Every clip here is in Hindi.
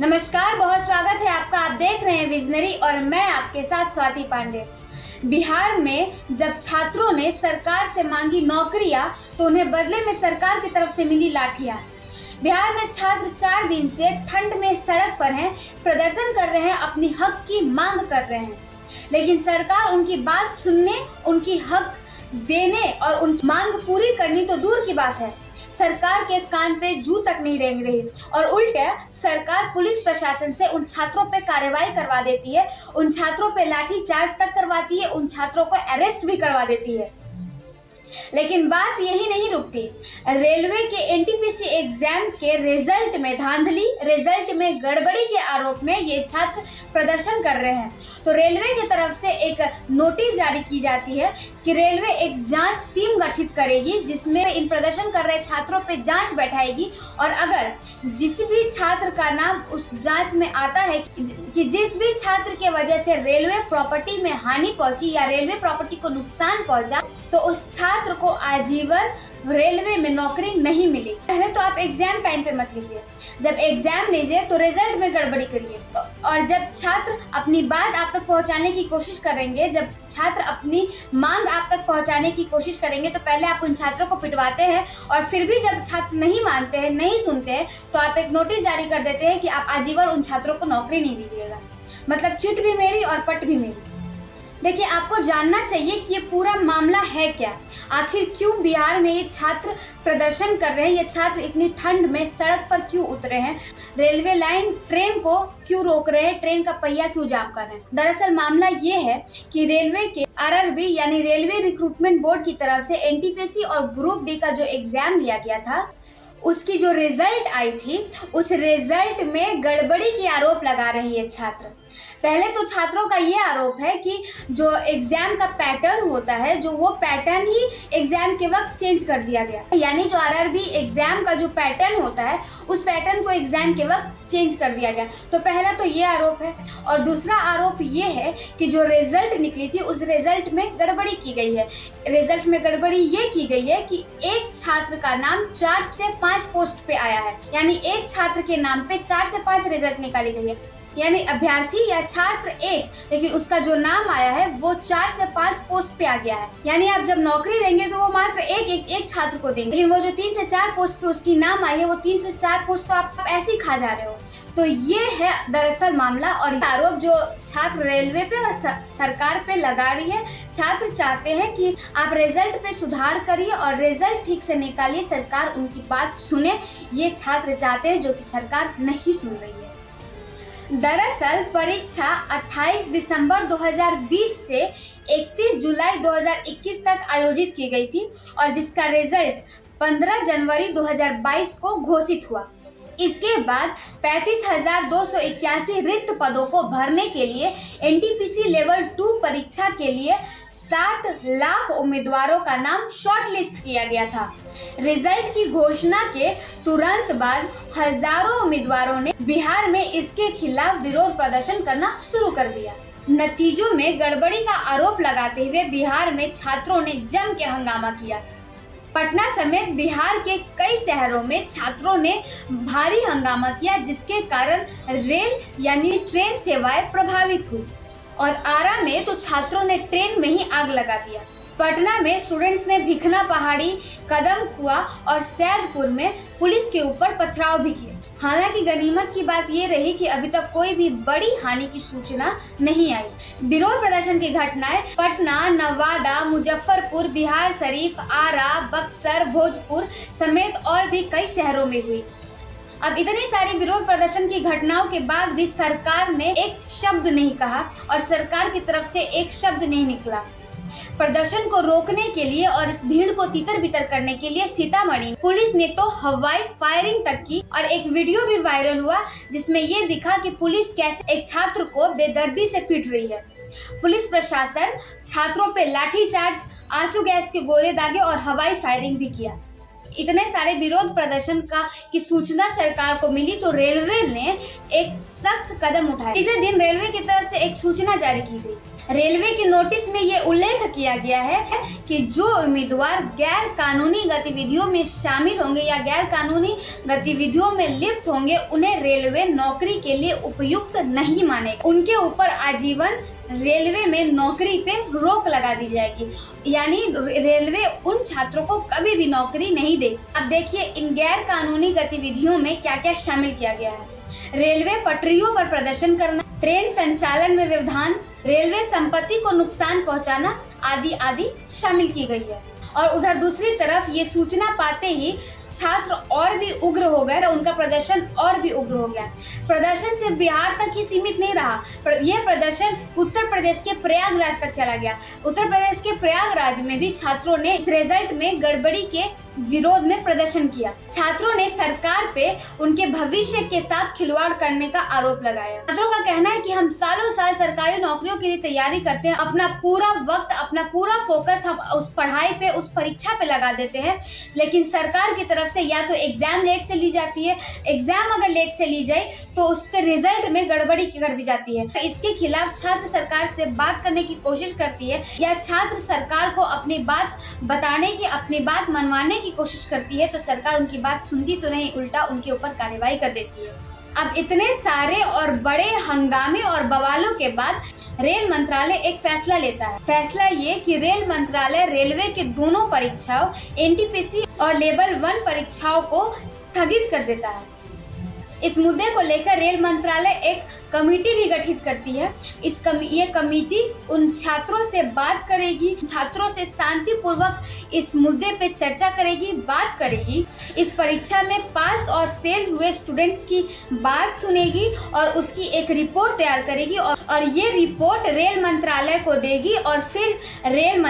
नमस्कार, बहुत स्वागत है आपका। आप देख रहे हैं विजनरी और मैं आपके साथ स्वाति पांडे। बिहार में जब छात्रों ने सरकार से मांगी नौकरियां तो उन्हें बदले में सरकार की तरफ से मिली लाठियां। बिहार में छात्र 4 दिन से ठंड में सड़क पर हैं, प्रदर्शन कर रहे हैं, अपनी हक की मांग कर रहे हैं, लेकिन सरकार उनकी बात सुनने, उनकी हक देने और उनकी मांग पूरी करनी तो दूर की बात है, सरकार के कान पे जू तक नहीं रेंग रही और उल्टे सरकार पुलिस प्रशासन से उन छात्रों पे कार्रवाई करवा देती है, उन छात्रों पे लाठी चार्ज तक करवाती है, उन छात्रों को अरेस्ट भी करवा देती है। लेकिन बात यही नहीं रुकती। रेलवे के एनटीपीसी एग्जाम के रिजल्ट में धांधली, रिजल्ट में गड़बड़ी के आरोप में ये छात्र प्रदर्शन कर रहे हैं। तो रेलवे की तरफ से एक नोटिस जारी की जाती है कि रेलवे एक जांच टीम गठित करेगी जिसमें इन प्रदर्शन कर रहे छात्रों पे जांच बैठाएगी और अगर जिस भी छात्र का नाम उस जांच में आता है कि जिस भी छात्र के वजह से रेलवे प्रॉपर्टी में हानि पहुंची या रेलवे प्रॉपर्टी को नुकसान पहुंचा तो उस छात्र को आजीवन रेलवे में नौकरी नहीं मिली। पहले तो आप एग्जाम टाइम पे मत लीजिए, जब एग्जाम लीजिए तो रिजल्ट में गड़बड़ी करिए और जब छात्र अपनी बात आप तक पहुंचाने की कोशिश करेंगे, जब छात्र अपनी मांग आप तक पहुंचाने की कोशिश करेंगे तो पहले आप उन छात्रों को पिटवाते हैं और फिर भी जब छात्र नहीं मानते हैं, नहीं सुनते हैं तो आप एक नोटिस जारी कर देते हैं कि आप आजीवन उन छात्रों को नौकरी नहीं दीजिएगा। मतलब चिट भी मेरी और पट भी मेरी। देखिए, आपको जानना चाहिए कि ये पूरा मामला है क्या, आखिर क्यों बिहार में ये छात्र प्रदर्शन कर रहे हैं, ये छात्र इतनी ठंड में सड़क पर क्यों उतरे हैं, रेलवे लाइन ट्रेन को क्यों रोक रहे हैं, ट्रेन का पहिया क्यों जाम कर रहे हैं। दरअसल मामला ये है कि रेलवे के आरआरबी यानी रेलवे रिक्रूटमेंट बोर्ड की तरफ से एनटीपीसी और ग्रुप डी का जो एग्जाम लिया गया था उसकी जो रिजल्ट आई थी उस रिजल्ट में गड़बड़ी के आरोप लगा रही है छात्र। पहले तो छात्रों का ये आरोप है कि जो एग्जाम का पैटर्न होता है, जो वो पैटर्न ही एग्जाम के वक्त चेंज कर दिया गया, यानी जो आरआरबी एग्जाम का जो पैटर्न होता है उस पैटर्न को एग्जाम के वक्त चेंज कर दिया गया। तो पहला तो ये आरोप है और दूसरा आरोप ये है कि जो रिजल्ट निकली थी उस रिजल्ट में गड़बड़ी की गई है। रिजल्ट में गड़बड़ी ये की गई है कि एक छात्र का नाम 4 से 5 पोस्ट पे आया है, यानी एक छात्र के नाम पे 4 से 5 रिजल्ट निकाली गई है, यानी अभ्यर्थी या छात्र एक, लेकिन उसका जो नाम आया है वो 4 से 5 पोस्ट पे आ गया है। यानी आप जब नौकरी देंगे तो वो मात्र एक छात्र को देंगे, लेकिन वो जो 3 से 4 पोस्ट पे उसकी नाम आई है वो 3 से 4 पोस्ट तो आप ऐसे ही खा जा रहे हो। तो ये है दरअसल मामला और आरोप जो छात्र रेलवे पे और सरकार पे लगा रही है। छात्र चाहते हैं कि आप रिजल्ट पे सुधार करिए और रिजल्ट ठीक से निकालिए, सरकार उनकी बात सुने, ये छात्र चाहते हैं जो कि सरकार नहीं सुन रही है। दरअसल परीक्षा 28 दिसंबर 2020 से 31 जुलाई 2021 तक आयोजित की गई थी और जिसका रिजल्ट 15 जनवरी 2022 को घोषित हुआ। इसके बाद 35,281 रिक्त पदों को भरने के लिए एनटीपीसी लेवल 2 परीक्षा के लिए 7 लाख उम्मीदवारों का नाम शॉर्टलिस्ट किया गया था। रिजल्ट की घोषणा के तुरंत बाद हजारों उम्मीदवारों ने बिहार में इसके खिलाफ विरोध प्रदर्शन करना शुरू कर दिया। नतीजों में गड़बड़ी का आरोप लगाते हुए बिहार में छात्रों ने जम के हंगामा किया। पटना समेत बिहार के कई शहरों में छात्रों ने भारी हंगामा किया जिसके कारण रेल यानी ट्रेन सेवाएं प्रभावित हुई और आरा में तो छात्रों ने ट्रेन में ही आग लगा दिया। पटना में स्टूडेंट्स ने भिखना पहाड़ी, कदम कुआ और सैदपुर में पुलिस के ऊपर पथराव भी किए। हालांकि गनीमत की बात ये रही कि अभी तक कोई भी बड़ी हानि की सूचना नहीं आई। विरोध प्रदर्शन की घटनाएं पटना, नवादा, मुजफ्फरपुर, बिहार शरीफ, आरा, बक्सर, भोजपुर समेत और भी कई शहरों में हुई। अब इतनी सारी विरोध प्रदर्शन की घटनाओं के बाद भी सरकार ने एक शब्द नहीं कहा और सरकार की तरफ से एक शब्द नहीं निकला। प्रदर्शन को रोकने के लिए और इस भीड़ को तितर बितर करने के लिए सीतामढ़ी पुलिस ने तो हवाई फायरिंग तक की और एक वीडियो भी वायरल हुआ जिसमें ये दिखा कि पुलिस कैसे एक छात्र को बेदर्दी से पीट रही है। पुलिस प्रशासन छात्रों पे लाठीचार्ज, आंसू गैस के गोले दागे और हवाई फायरिंग भी किया। इतने सारे विरोध प्रदर्शन की सूचना सरकार को मिली तो रेलवे ने एक सख्त कदम उठाया। इसी दिन रेलवे की तरफ से एक सूचना जारी की गई। रेलवे के नोटिस में ये उल्लेख किया गया है कि जो उम्मीदवार गैर कानूनी गतिविधियों में शामिल होंगे या गैर कानूनी गतिविधियों में लिप्त होंगे उन्हें रेलवे नौकरी के लिए उपयुक्त नहीं मानेगा। उनके ऊपर आजीवन रेलवे में नौकरी पे रोक लगा दी जाएगी, यानी रेलवे उन छात्रों को कभी भी नौकरी नहीं देगी। अब देखिए इन गैर कानूनी गतिविधियों में क्या क्या शामिल किया गया है। रेलवे पटरियों पर प्रदर्शन करना, ट्रेन संचालन में व्यवधान, रेलवे संपत्ति को नुकसान पहुंचाना आदि आदि शामिल की गई है। और उधर दूसरी तरफ ये सूचना पाते ही छात्र और भी उग्र हो गए, उनका प्रदर्शन और भी उग्र हो गया। प्रदर्शन सिर्फ बिहार तक ही सीमित नहीं रहा, यह प्रदर्शन उत्तर प्रदेश के प्रयागराज तक चला गया। उत्तर प्रदेश के प्रयागराज में भी छात्रों ने इस रिजल्ट में गड़बड़ी के विरोध में प्रदर्शन किया। छात्रों ने सरकार पे उनके भविष्य के साथ खिलवाड़ करने का आरोप लगाया। छात्रों का कहना है कि हम सालों साल सरकारी नौकरियों के लिए तैयारी करते हैं, अपना पूरा वक्त, अपना पूरा फोकस हम उस पढ़ाई पे, उस परीक्षा पे लगा देते हैं, लेकिन सरकार की तरफ से या तो एग्जाम लेट से ली जाती है, एग्जाम अगर लेट से ली जाए तो उसके रिजल्ट में गड़बड़ी कर दी जाती है। इसके खिलाफ छात्र सरकार से बात करने की कोशिश करती है या छात्र सरकार को अपनी बात बताने की, अपनी बात मनवाने की कोशिश करती है तो सरकार उनकी बात सुनती तो नहीं, उल्टा उनके ऊपर कार्रवाई कर देती है। अब इतने सारे और बड़े हंगामे और बवालों के बाद रेल मंत्रालय एक फैसला लेता है। फैसला ये कि रेल मंत्रालय रेलवे के दोनों परीक्षाओं एनटीपीसी और लेवल 1 परीक्षाओं को स्थगित कर देता है। इस मुद्दे को लेकर रेल मंत्रालय एक कमेटी भी गठित करती है। ये कमेटी उन छात्रों से बात करेगी, छात्रों से शांतिपूर्वक इस मुद्दे पे चर्चा करेगी, बात करेगी। इस परीक्षा में पास और फेल हुए स्टूडेंट्स की बात सुनेगी और उसकी एक रिपोर्ट तैयार करेगी और ये रिपोर्ट रेल मंत्रालय को देगी और फिर रेल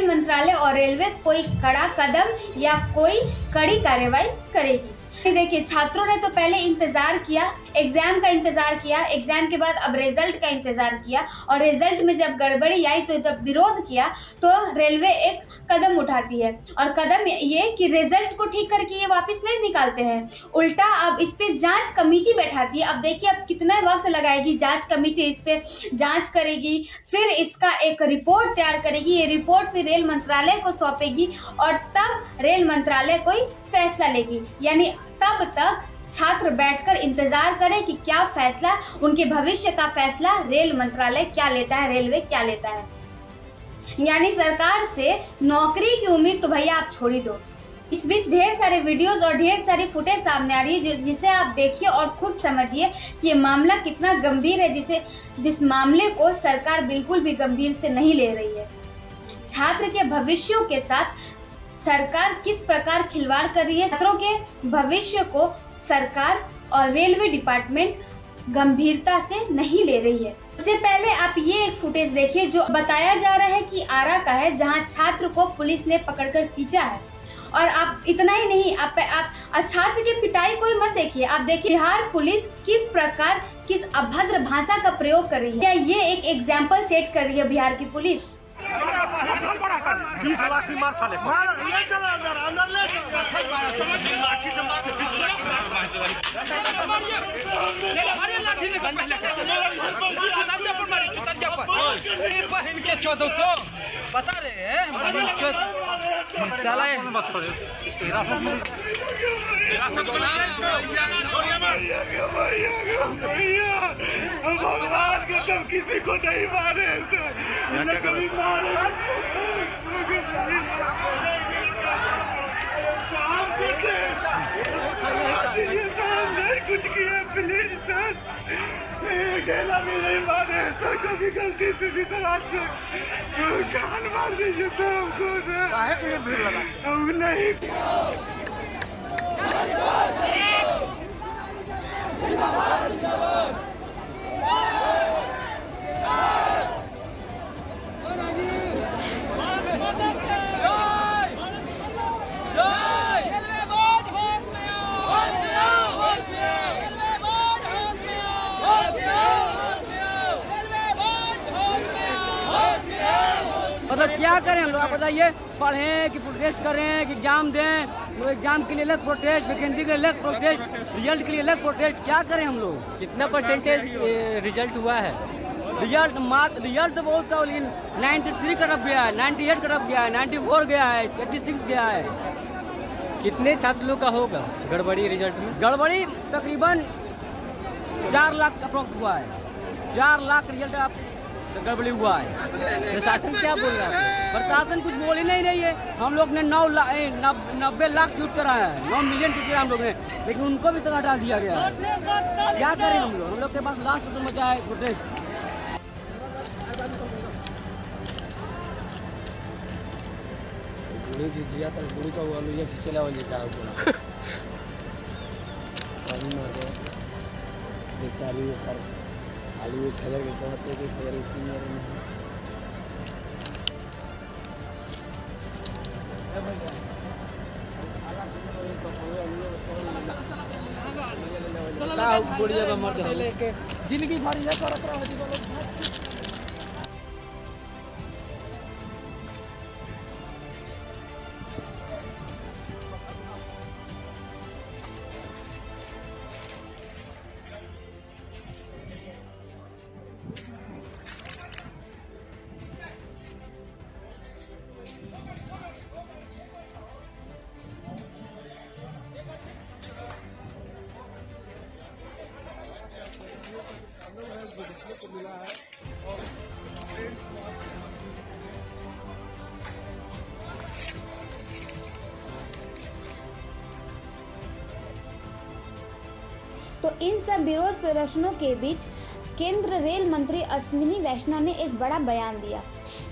मंत्रालय और रेलवे कोई कड़ा कदम या कोई कड़ी कार्रवाई करेगी। देखिए छात्रों ने तो पहले इंतजार किया, एग्जाम का इंतजार किया, एग्जाम के बाद अब रिजल्ट का इंतजार किया और रिजल्ट में जब गड़बड़ी आई तो जब विरोध किया तो रेलवे एक कदम उठाती है और कदम ये कि रिजल्ट को ठीक करके ये वापस नहीं निकालते हैं, उल्टा अब इस पे जांच कमेटी बैठाती है। अब देखिए अब कितना वक्त लगाएगी जांच कमेटी, इस पे जांच करेगी, फिर इसका एक रिपोर्ट तैयार करेगी, ये रिपोर्ट फिर रेल मंत्रालय को सौंपेगी और तब रेल मंत्रालय कोई फैसला लेगी। यानी तब तक छात्र बैठकर इंतजार करें कि क्या फैसला, उनके भविष्य का फैसला रेल मंत्रालय क्या लेता है, रेलवे क्या लेता है। यानी सरकार से नौकरी की उम्मीद तो भैया आप छोड़ ही दो। इस बीच ढेर सारे वीडियोस और ढेर सारी फुटेज सामने आ रही है जिसे आप देखिए और खुद समझिए कि ये मामला कितना गंभीर है, जिस मामले को सरकार बिल्कुल भी गंभीर से नहीं ले रही है। छात्र के भविष्यों के साथ सरकार किस प्रकार खिलवाड़ कर रही है, छात्रों के भविष्य को सरकार और रेलवे डिपार्टमेंट गंभीरता से नहीं ले रही है। इससे पहले आप ये एक फुटेज देखिए जो बताया जा रहा है कि आरा का है, जहां छात्र को पुलिस ने पकड़कर पीटा है। और आप इतना ही नहीं, आप छात्र की पिटाई कोई मत देखिए, आप देखिए बिहार पुलिस किस अभद्र भाषा का प्रयोग कर रही है। ये एक एग्जाम्पल सेट कर रही है बिहार की पुलिस। 20 लाठी मार साले को ले चला अंदर ले लाठी से मार 20 लाठी मार मारिए लाठी निकाल पहले तंजा पर मारी तंजा पर ये बहन के चौदह तो बता रहे हैं हमारी साला बस तेरा सब भैया भगवान के कब किसी को नहीं मारे नहीं कुछ किया प्लीज सर, अकेला भी नहीं मारे सर, कभी गलती से भी तलाश जान मार दीजिए सर हमको सर, नहीं मतलब क्या करें हम लोग, आप बताइए। चाहिए, पढ़ें कि प्रोटेस्ट करें कि एग्जाम दें, तो एग्जाम के लिए अलग प्रोटेस्ट, वैकेंसी के लिए अलग प्रोटेस्ट, रिजल्ट के लिए अलग प्रोटेस्ट, क्या करें हम लोग। कितना परसेंटेज रिजल्ट हुआ है? रिजल्ट तो बहुत था, लेकिन 93 कटअप गया है, 98 कटअप गया है, 94 गया है, 86 गया है। कितने छात्रों का होगा गड़बड़ी रिजल्ट में? गड़बड़ी तकरीबन 4 लाख अप्रोक्स हुआ है, 4 लाख रिजल्ट आप गड़बड़ी हुआ है। प्रशासन क्या बोल रहा है? प्रशासन कुछ बोल ही नहीं रही है। हम लोग ने 90 लाख ट्वीट करा है, 9 मिलियन ट्वीट करा हम लोग ने, लेकिन उनको भी हटा दिया गया है। क्या करें हम लोग के पास लास्ट तो मचा है प्रोटेस्ट। दिया था गुड़ी का आलू ये खिंचला हो जाता है पूरा पानी मार दे बेचारी पर आलू खलर के कहते हैं कि खलर इसमें बढ़िया मर जिंदगी भर ये करत रहो। तो इन सब विरोध प्रदर्शनों के बीच केंद्र रेल मंत्री अश्विनी वैष्णव ने एक बड़ा बयान दिया।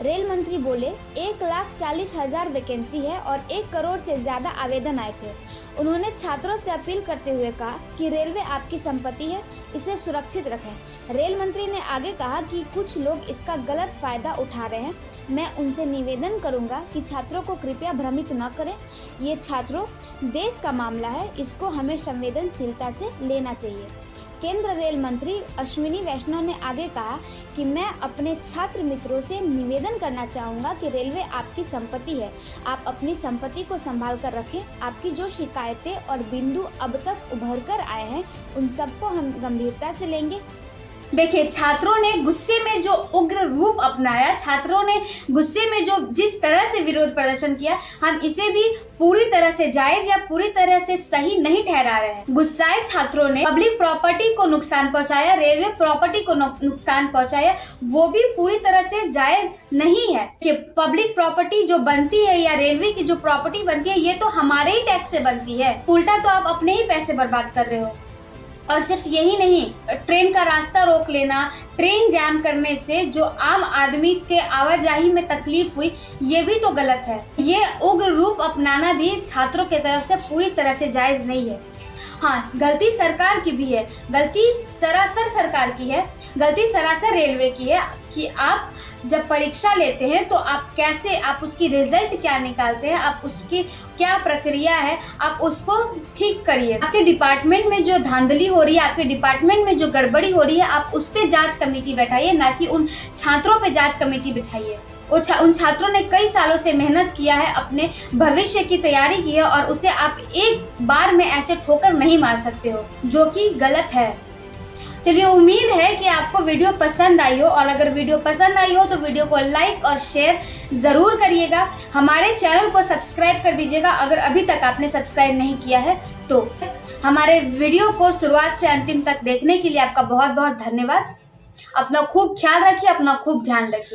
रेल मंत्री बोले 1,40,000 वैकेंसी है और 1 करोड़ से ज्यादा आवेदन आए थे। उन्होंने छात्रों से अपील करते हुए कहा कि रेलवे आपकी संपत्ति है, इसे सुरक्षित रखें। रेल मंत्री ने आगे कहा कि कुछ लोग इसका गलत फायदा उठा रहे हैं। मैं उनसे निवेदन करूंगा कि छात्रों को कृपया भ्रमित न करें। ये छात्रों देश का मामला है, इसको हमें संवेदनशीलता से लेना चाहिए। केंद्र रेल मंत्री अश्विनी वैष्णव ने आगे कहा कि मैं अपने छात्र मित्रों से निवेदन करना चाहूँगा कि रेलवे आपकी संपत्ति है, आप अपनी संपत्ति को संभाल कर रखें। आपकी जो शिकायतें और बिंदु अब तक उभर कर आए हैं उन सबको हम गंभीरता से लेंगे। देखिए, छात्रों ने गुस्से में जो उग्र रूप अपनाया, छात्रों ने गुस्से में जो जिस तरह से विरोध प्रदर्शन किया, हम इसे भी पूरी तरह से जायज या पूरी तरह से सही नहीं ठहरा रहे हैं। गुस्साए छात्रों ने पब्लिक प्रॉपर्टी को नुकसान पहुंचाया, रेलवे प्रॉपर्टी को नुकसान पहुंचाया, वो भी पूरी तरह से जायज नहीं है। कि पब्लिक प्रॉपर्टी जो बनती है या रेलवे की जो प्रॉपर्टी बनती है, ये तो हमारे ही टैक्स से बनती है। उल्टा तो आप अपने ही पैसे बर्बाद कर रहे हो। और सिर्फ यही नहीं, ट्रेन का रास्ता रोक लेना, ट्रेन जैम करने से जो आम आदमी के आवाजाही में तकलीफ हुई, ये भी तो गलत है। ये उग्र रूप अपनाना भी छात्रों के तरफ से पूरी तरह से जायज नहीं है। हाँ, गलती सरकार की भी है, गलती सरासर सरकार की है, गलती सरासर रेलवे की है कि आप जब परीक्षा लेते हैं तो आप उसकी रिजल्ट क्या निकालते हैं, आप उसकी क्या प्रक्रिया है, आप उसको ठीक करिए। आपके डिपार्टमेंट में जो धांधली हो रही है, आपके डिपार्टमेंट में जो गड़बड़ी हो रही है, आप उस पे जांच कमेटी बैठाइए, ना कि उन छात्रों पे जांच कमेटी बिठाइए। उन छात्रों ने कई सालों से मेहनत किया है, अपने भविष्य की तैयारी की है, और उसे आप एक बार में ऐसे ठोकर नहीं मार सकते हो, जो कि गलत है। चलिए, उम्मीद है कि आपको वीडियो पसंद आई हो, और अगर वीडियो पसंद आई हो तो वीडियो को लाइक और शेयर जरूर करिएगा। हमारे चैनल को सब्सक्राइब कर दीजिएगा अगर अभी तक आपने सब्सक्राइब नहीं किया है तो। हमारे वीडियो को शुरुआत से अंतिम तक देखने के लिए आपका बहुत बहुत धन्यवाद। अपना खूब ख्याल रखिए, अपना खूब ध्यान रखिए।